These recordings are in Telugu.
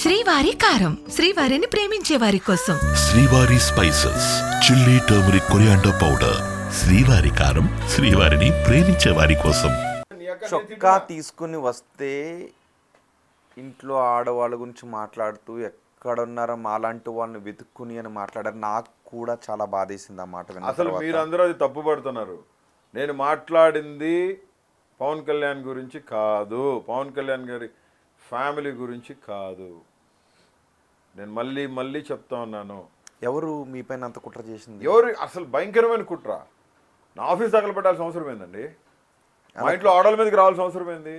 శ్రీవారి కారం, శ్రీవారిని ప్రేమించే వారి కోసం. శ్రీవారి spices, chilli, turmeric, coriander powder. శ్రీవారి కారం, శ్రీవారిని ప్రేమించే వారి కోసం. చొక్కా తీసుకుని వస్తే ఇంట్లో ఆడవాళ్ళ గురించి మాట్లాడుతూ ఎక్కడున్నారో మాలాంటి వాళ్ళని వెతుక్కుని అని మాట్లాడారు. నాకు కూడా చాలా బాధేసింది ఆ మాట విన్న అసలు తర్వాత. మీరందరూ అది తప్పు పడుతున్నారు. నేను మాట్లాడింది పవన్ కళ్యాణ్ గురించి కాదు, పవన్ కళ్యాణ్ గారి ఫ్యామిలీ గురించి కాదు. నేను మళ్ళీ మళ్ళీ చెప్తా ఉన్నాను. ఎవరు మీ పైన అంత కుట్ర చేసింది? ఎవరు అసలు భయంకరమైన కుట్ర. నా ఆఫీస్ తగలబెట్టాల్సిన అవసరం ఏందండి? మా ఇంట్లో ఆడవాళ్ళ మీదకి రావాల్సిన అవసరం ఏంది?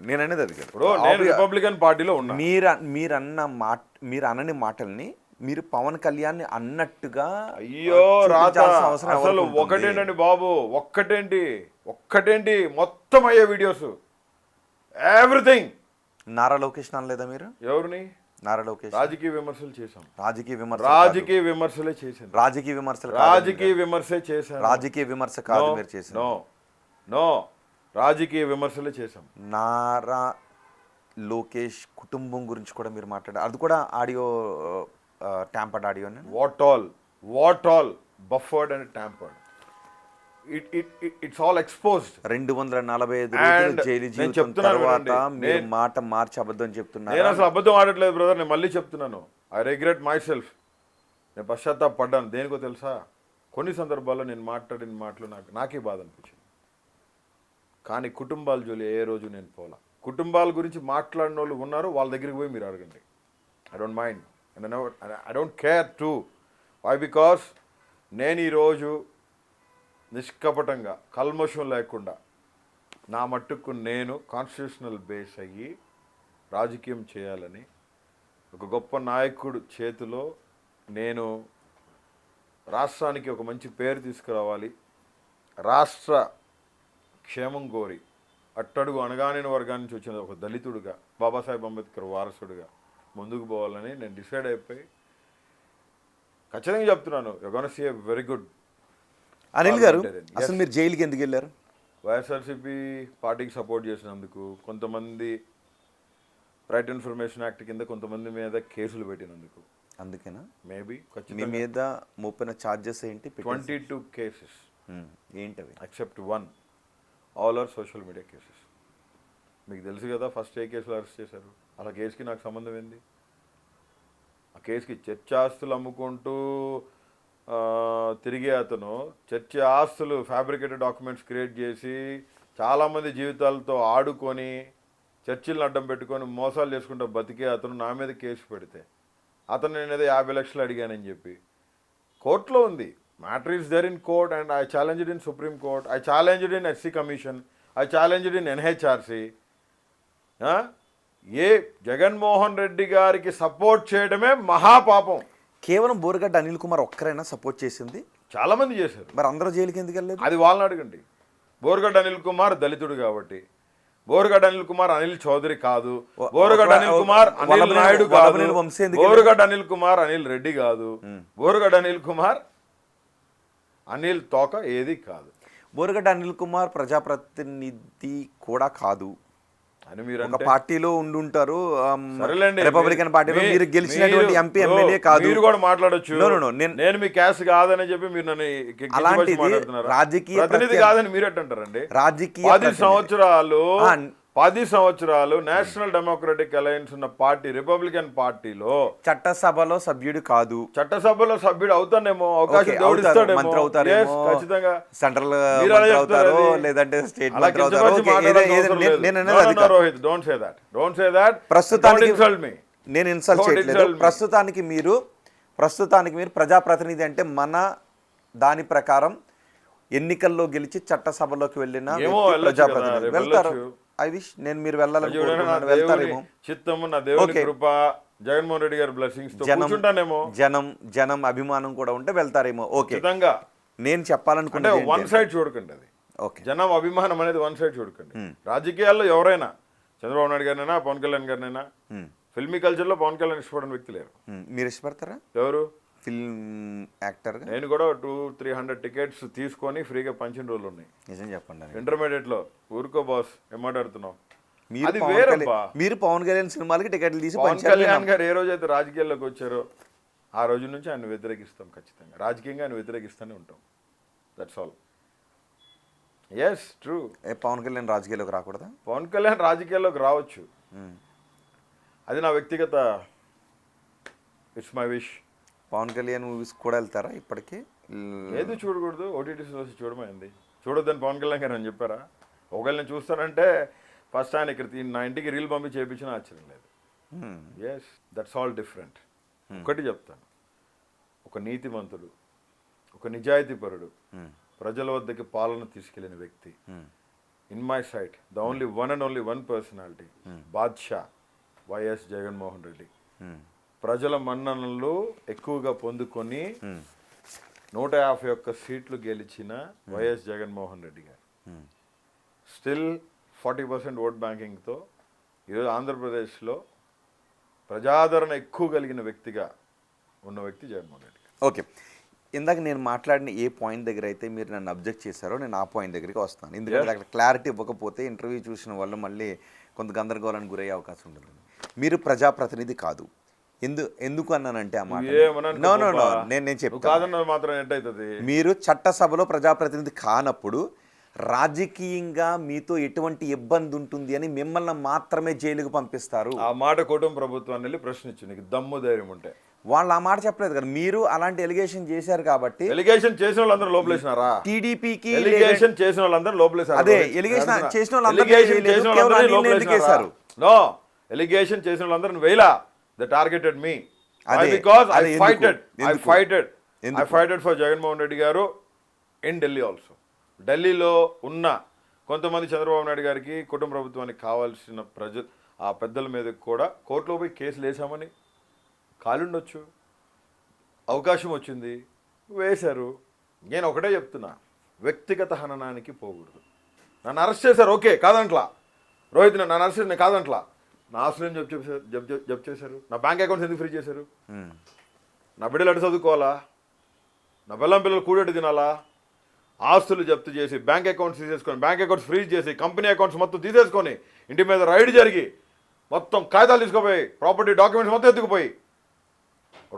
నేను అనేది అది కాదు. ఇప్పుడు నేను రిపబ్లికన్ పార్టీలో ఉన్నా. మీరు అనని మాటల్ని మీరు పవన్ కళ్యాణ్ అన్నట్టుగా అయ్యో రాత అవసరం అసలు ఎవరికి ఉంటుంది? ఒకటేంటండి బాబు, ఒక్కటేంటి మొత్తం అయ్యే వీడియోస్ ఎవ్రీథింగ్. నారా లోకేష్ అనలేదా మీరు? ఎవరిని? నారా లోకేష్. రాజకీయ విమర్శలు చేశాం. రాజకీయ విమర్శలే చేశాను. రాజకీయ విమర్శే చేశాను. రాజకీయ విమర్శ కాదు మీరు చేసింది. నో రాజకీయ విమర్శలే చేశాం. నారా లోకేష్ కుటుంబం గురించి కూడా మీరు మాట్లాడారు. అది కూడా audio tampered audio. What all buffered and tampered. It's all exposed. 245 రోజులు జైలు జీవితం తర్వాత మీరు మాట మార్చి అబద్ధం చెప్తున్నారు. నేను అసలు అబద్ధం ఆడట్లేదు బ్రదర్, నేను మళ్ళీ చెప్తున్నాను. I regret my self. నేను పశ్చాత్తాపడ్డాను. దేనికో తెలుసా? కొన్ని సందర్భాల్లో నేను మాట్లాడిన మాటలు నాకే బాధ అనిపించింది. కానీ కుటుంబాల జోలి ఏ రోజు నేను పోలా. కుటుంబాల గురించి మాట్లాడిన వాళ్ళు ఉన్నారు, వాళ్ళ దగ్గరికి పోయి మీరు అడగండి. I don't mind and I don't care too. Why? Because నేను ఈరోజు నిష్కపటంగా కల్మషం లేకుండా నా మట్టుకు నేను కాన్స్టిట్యూషనల్ బేస్ అయ్యి రాజకీయం చేయాలని ఒక గొప్ప నాయకుడు చేతిలో నేను రాష్ట్రానికి ఒక మంచి పేరు తీసుకురావాలి, రాష్ట్ర క్షేమం కోరి అట్టడుగు అణగానిన వర్గాన్ని నుంచి వచ్చిన ఒక దళితుడిగా, బాబాసాహెబ్ అంబేద్కర్ వారసుడిగా ముందుకు పోవాలని నేను డిసైడ్ అయిపోయి ఖచ్చితంగా చెప్తున్నాను. You gonna see a very good. Anil గారు, అసలు మీరు జైలుకి ఎందుకు వెళ్ళారు? వైఎస్ఆర్సీపీ పార్టీకి సపోర్ట్ చేసినందుకు, కొంతమంది రైట్ ఇన్ఫర్మేషన్ యాక్ట్ కింద కొంతమంది మీద కేసులు పెట్టినందుకు. అందుకేనా? మేబీ. మీ మీద మోపిన ఛార్జెస్ ఏంటి? 22 కేసెస్. ఏంటవి? Except 1. All are social media cases. మీకు తెలుసు కదా ఫస్ట్ ఏ కేసులో అరెస్ట్ చేశారు. అలా కేసుకి నాకు సంబంధం ఏంది? ఆ కేసుకి చర్చ ఆస్తులు అమ్ముకుంటూ తిరిగే అతను చర్చ ఆస్తులు ఫ్యాబ్రికేటెడ్ డాక్యుమెంట్స్ క్రియేట్ చేసి చాలామంది జీవితాలతో ఆడుకొని చర్చిలను అడ్డం పెట్టుకొని మోసాలు చేసుకుంటూ బతికే అతను నా మీద కేసు పెడితే అతను నేనేదో 50 లక్షలు అడిగానని చెప్పి కోర్టులో ఉంది. Matter is there in court and I challenged in supreme court, I challenged in SC commission, I challenged in NHRC. ఏ జగన్మోహన్ రెడ్డి గారికి సపోర్ట్ చేయడమే మహాపాపం. కేవలం బోరగడ్డ అనిల్ కుమార్ ఒక్కరైనా సపోర్ట్ చేసింది? చాలామంది చేశారు. మరి అందరూ జైలుకి ఎందుకు వెళ్ళలేదు? అది వాళ్ళని అడగండి. బోరగడ్డ అనిల్ కుమార్ దళితుడు కాబట్టి. బోరగడ్డ అనిల్ కుమార్ అనిల్ చౌదరి కాదు. బోరగడ్డ అనిల్ కుమార్ అనిల్ నాయుడు కాదు. బోరగడ్డ అనిల్ కుమార్ అనిల్ రెడ్డి కాదు. బోరగడ్డ అనిల్ కుమార్ అనిల్ తోక ఏది కాదు. బోరగడ్డ అనిల్ కుమార్ ప్రజాప్రతినిధి కూడా కాదు అని మీరు ఒక పార్టీలో ఉండుంటారు. రిపబ్లికన్ పార్టీలో మీరు గెలిచినటువంటి ఎంపీ ఎమ్మెల్యే కాదు. మీరు కూడా మాట్లాడొచ్చు. నేను మీ క్యాస్ట్ కాదని చెప్పి మీరు నన్ను రాజకీయ ప్రతినిధి కాదని మీరు ఎట్టంటారండి? రాజకీయ 10 సంవత్సరాలు నేషనల్ డెమోక్రటిక్ అలయన్స్ ఉన్న పార్టీ రిపబ్లికన్ పార్టీలో చట్టసభలో సభ్యుడు కాదు. చట్టసభలో సభ్యుడు అవుతానేమో, అవకాశం దేవుడిస్తాడేమో, మంత్రి అవుతారేమో, ఖచ్చితంగా సెంట్రల్ మంత్రి అవుతారు, లేదంటే స్టేట్ మంత్రి అవుతారు. Rohit, don't say that. ప్రస్తుతానికి నేను ఇన్సల్ట్ చేయట్లేదు. ప్రస్తుతానికి మీరు ప్రజాప్రతినిధి అంటే మన దాని ప్రకారం ఎన్నికల్లో గెలిచి చట్టసభలోకి వెళ్ళిన ప్రజాప్రతినిధి వెళ్తారు. ఐ విష్ నేను మీరు వెళ్ళాలని వెళ్తారేమో. చిత్తము నా దేవుని కృప, జగన్మోహన్ రెడ్డి గారి బ్లెస్సింగ్స్ తో కూర్చుంటానేమో. జనం అభిమానం కూడా ఉంటే వెళ్తారేమో. ఓకే, ఖచ్చితంగా. నేను చెప్పాలనుకుంటే వన్ సైడ్ చూడకండి. అది జనం అభిమానం అనేది వన్ సైడ్ చూడకండి. రాజకీయాల్లో ఎవరైనా, చంద్రబాబు నాయుడు గారినైనా, పవన్ కళ్యాణ్ గారినైనా, ఫిల్మీ కల్చర్ లో పవన్ కళ్యాణ్ ఇష్టపడిన వ్యక్తి లేరు. మీరు ఇష్టపడతారా? ఎవరు? Film actor. నేను కూడా 200-300 టికెట్స్ తీసుకొని ఫ్రీగా పంచిన రోజులు ఉన్నాయి. నిజం చెప్పండి. ఇంటర్మీడియట్ లో. ఊరుకో బాస్, ఏం మాట్లాడుతున్నావు? మీరు అది పవన్ వేరబ్బా. కళ్యాణ్ మీరు పవన్ కళ్యాణ్ సినిమాలకి టికెట్లు తీసి పవన్ పంచారు. కళ్యాణ్ గారు ఏ రోజైతే రాజకీయాల్లోకి వచ్చారో ఆ రోజు నుంచి ఆయన వ్యతిరేకిస్తాం ఖచ్చితంగా. రాజకీయంగా ఆయన వ్యతిరేకిస్తూనే ఉంటాం. That's all. Yes true. Pawan Kalyan రాజకీయాల్లోకి రాకూడదా? పవన్ కళ్యాణ్ రాజకీయాల్లోకి రావచ్చు, అది నా వ్యక్తిగత, it's my wish. Pawan Kalyan movies కూడా వెళ్తారా ఇప్పటికీ? ఏది చూడకూడదు, ఓటీటీస్లో వచ్చి చూడమైంది. చూడొద్దని పవన్ కళ్యాణ్ గారు అని చెప్పారా? ఒకవేళ నేను చూస్తానంటే ఫస్ట్ ఆయన ఇక్కడ నా ఇంటికి రీల్ పంపి చేయించినా ఆశ్చర్యం లేదు. Yes, that's all different. ఒకటి చెప్తాను, ఒక నీతిమంతుడు, ఒక నిజాయితీపరుడు, ప్రజల వద్దకి పాలన తీసుకెళ్లిన వ్యక్తి, in my sight the only one and only one personality, బాద్షా వైఎస్ జగన్మోహన్ రెడ్డి. ప్రజల మన్ననలు ఎక్కువగా పొందుకొని 151 సీట్లు గెలిచిన వైఎస్ జగన్మోహన్ రెడ్డి గారు స్టిల్ 40% ఓట్ బ్యాంకింగ్తో ఈరోజు ఆంధ్రప్రదేశ్లో ప్రజాదరణ ఎక్కువ కలిగిన వ్యక్తిగా ఉన్న వ్యక్తి జగన్మోహన్ రెడ్డి గారు. ఓకే, ఇందాక నేను మాట్లాడిన ఏ పాయింట్ దగ్గర అయితే మీరు నన్ను అబ్జెక్ట్ చేశారో నేను ఆ పాయింట్ దగ్గరికి వస్తాను. ఎందుకంటే అక్కడ క్లారిటీ ఇవ్వకపోతే ఇంటర్వ్యూ చూసిన వాళ్ళు మళ్ళీ కొంత గందరగోళానికి గురయ్యే అవకాశం ఉంటుంది. మీరు ప్రజాప్రతినిధి కాదు. ఎందుకు అన్నానంటే ఆ మాట నేను చెప్తాను. మాత్రం ఏంటవుతుంది, మీరు చట్టసభలో ప్రజాప్రతినిధి కానప్పుడు రాజకీయంగా మీతో ఎటువంటి ఇబ్బంది ఉంటుంది అని మిమ్మల్ని మాత్రమే జైలుకు పంపిస్తారు. ఆ మాట కుటుంబ ప్రభుత్వాన్ని వెళ్ళి ప్రశ్నించు, నీకు దమ్ము ధైర్యం ఉంటే. వాళ్ళు ఆ మాట చెప్పలేదు కదా, మీరు అలాంటి ఎలిగేషన్ చేశారు కాబట్టి. ఎలిగేషన్ చేసిన వాళ్ళందరూ లోపలేసినారా? టీడీపీకి ఎలిగేషన్ చేసిన వాళ్ళందరూ లోపలేసారు. అదే ఎలిగేషన్ చేసిన వాళ్ళందరూ నో, ఎలిగేషన్ చేసిన వాళ్ళందరూ వేలా. They targeted me. Why? Because I fighted for Jagannath Reddy garu in Delhi also. ఢిల్లీలో ఉన్న కొంతమంది చంద్రబాబు నాయుడు గారికి కుటుంబ ప్రభుత్వానికి కావాల్సిన ఆ పెద్దల మీద కూడా కోర్టులో పోయి కేసులు వేసామని కాలుండొచ్చు, అవకాశం వచ్చింది, వేశారు. నేను ఒకటే చెప్తున్నా, వ్యక్తిగత హననానికి పోకూడదు. నన్ను అరెస్ట్ చేశారు, ఓకే కాదంట్లా. రోహిత్ నన్ను అరెస్ట్ చేసి నేను కాదంట్లా. నా ఆస్తులను జప్ చేశారు, నా బ్యాంక్ అకౌంట్స్ ఎందుకు ఫ్రీ చేశారు? నా బిడ్డలు అటు చదువుకోవాలా? నా బెల్లం పిల్లలు కూడెట్టు తినాలా? ఆస్తులు జప్తు చేసి బ్యాంక్ అకౌంట్స్ తీసేసుకొని, బ్యాంక్ అకౌంట్స్ ఫ్రీజ్ చేసి, కంపెనీ అకౌంట్స్ మొత్తం తీసేసుకొని, ఇంటి మీద రైడ్ జరిగి మొత్తం కాగితాలు తీసుకుపోయి, ప్రాపర్టీ డాక్యుమెంట్స్ మొత్తం ఎత్తుకుపోయి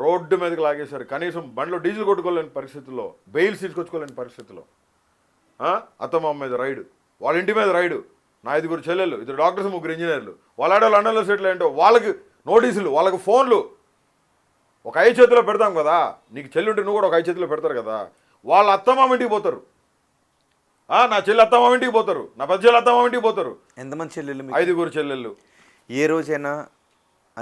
రోడ్డు మీదకి లాగేశారు. కనీసం బండ్లో డీజిల్ కొట్టుకోలేని పరిస్థితుల్లో, బెయిల్స్ తీసుకొచ్చుకోలేని పరిస్థితుల్లో అత్తమ్మ మీద రైడు, వాళ్ళ ఇంటి మీద రైడు. నా 5 చెల్లెళ్ళు, 2 డాక్టర్స్, 3 ఇంజనీర్లు, వాళ్ళ ఆడవాళ్ళు లండన్లో సెటిల్ ఏంటో వాళ్ళకి నోటీసులు, వాళ్ళకి ఫోన్లు. ఒక 5 చేతిలో పెడతాం కదా, నీకు చెల్లి ఉంటే నువ్వు కూడా ఒక 5 చేతిలో పెడతారు కదా. వాళ్ళ అత్తమామ ఇంటికి పోతారు, నా చెల్లి అత్తమామ ఇంటికి పోతారు, నా పెద్ద చెల్లి అత్తమామ ఇంటికి పోతారు. ఎంతమంది చెల్లెళ్ళు? 5 చెల్లెళ్ళు. ఏ రోజైనా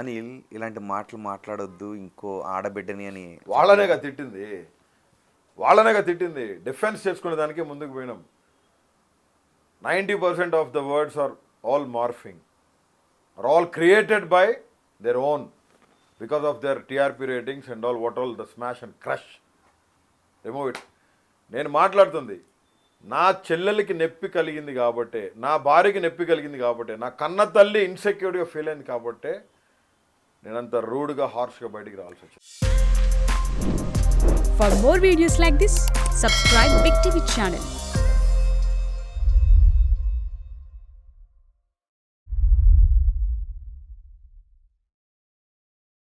అనిల్ ఇలాంటి మాటలు మాట్లాడొద్దు ఇంకో ఆడబిడ్డని అని వాళ్ళనేగా తిట్టింది. డిఫెన్స్ చేసుకునే దానికి ముందుకు పోయినాం. 90% of the words are all morphing, are all created by their own, because of their TRP ratings and all, what all the smash and crush. Remove it. నేను మాట్లాడుతుంది నా చెల్లెలకి నొప్పి కలిగింది కాబట్టి, నా భార్యకి నొప్పి కలిగింది కాబట్టి, నా కన్న తల్లి ఇన్సెక్యూర్గా ఫీల్ అయింది కాబట్టి నేనంత రూడ్గా హార్ష్గా బయటికి రావాల్సి వచ్చింది. For more videos like this, subscribe Big TV channel.